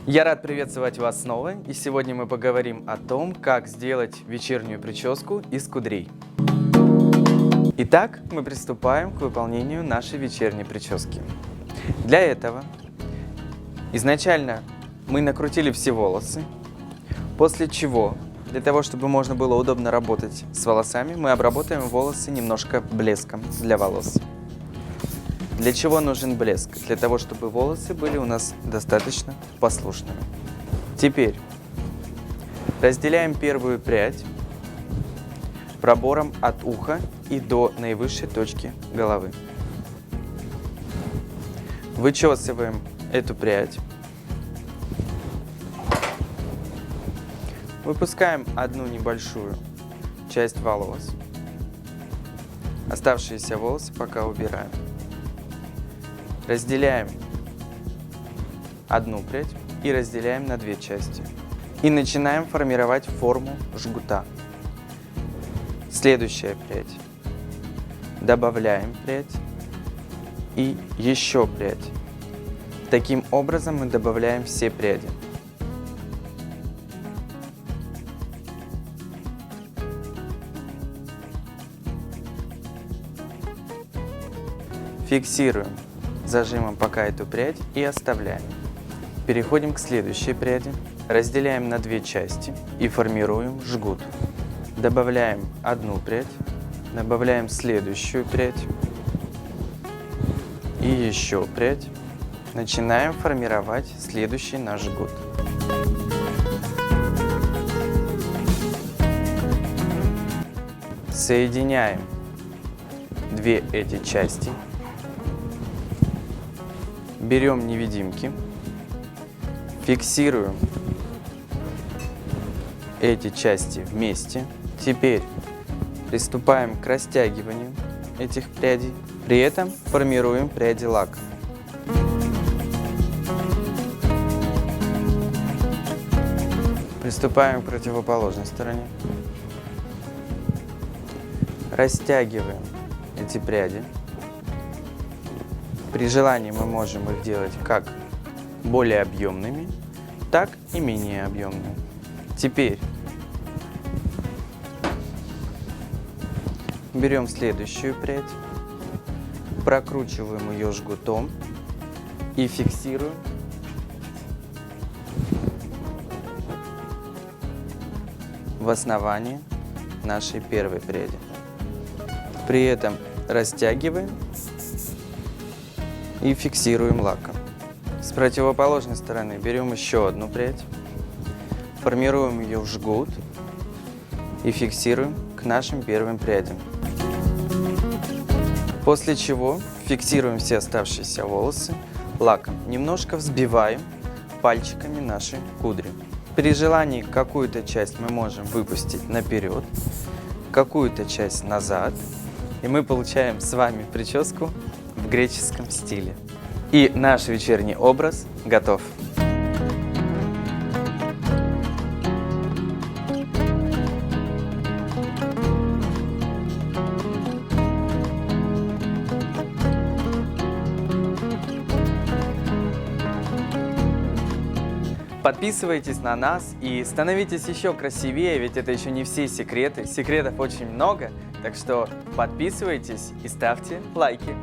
Я рад приветствовать вас снова, и сегодня мы поговорим о том, как сделать вечернюю прическу из кудрей. Итак, мы приступаем к выполнению нашей вечерней прически. Для этого изначально мы накрутили все волосы, после чего, для того, чтобы можно было удобно работать с волосами, мы обработаем волосы немножко блеском для волос. Для чего нужен блеск? Для того, чтобы волосы были у нас достаточно послушными. Теперь разделяем первую прядь пробором от уха и до наивысшей точки головы. Вычесываем эту прядь. Выпускаем одну небольшую часть волос. Оставшиеся волосы пока убираем. Разделяем одну прядь и разделяем на две части. И начинаем формировать форму жгута. Следующая прядь. Добавляем прядь и еще прядь. Таким образом мы добавляем все пряди. Фиксируем зажимом пока эту прядь и оставляем. Переходим к следующей пряди. Разделяем на две части и формируем жгут. Добавляем одну прядь, добавляем следующую прядь и еще прядь. Начинаем формировать следующий наш жгут. Соединяем две эти части. Берем невидимки, фиксируем эти части вместе. Теперь приступаем к растягиванию этих прядей. При этом формируем пряди лаком. Приступаем к противоположной стороне. Растягиваем эти пряди. При желании мы можем их делать как более объемными, так и менее объемными. Теперь берем следующую прядь, прокручиваем ее жгутом и фиксируем в основании нашей первой пряди. При этом растягиваем и фиксируем лаком. С противоположной стороны берем еще одну прядь, формируем ее в жгут и фиксируем к нашим первым прядям. После чего фиксируем все оставшиеся волосы лаком. Немножко взбиваем пальчиками наши кудри. При желании какую-то часть мы можем выпустить наперед, какую-то часть назад, и мы получаем с вами прическу в греческом стиле. И наш вечерний образ готов. Подписывайтесь на нас и становитесь еще красивее, ведь это еще не все секреты. Секретов очень много, так что подписывайтесь и ставьте лайки.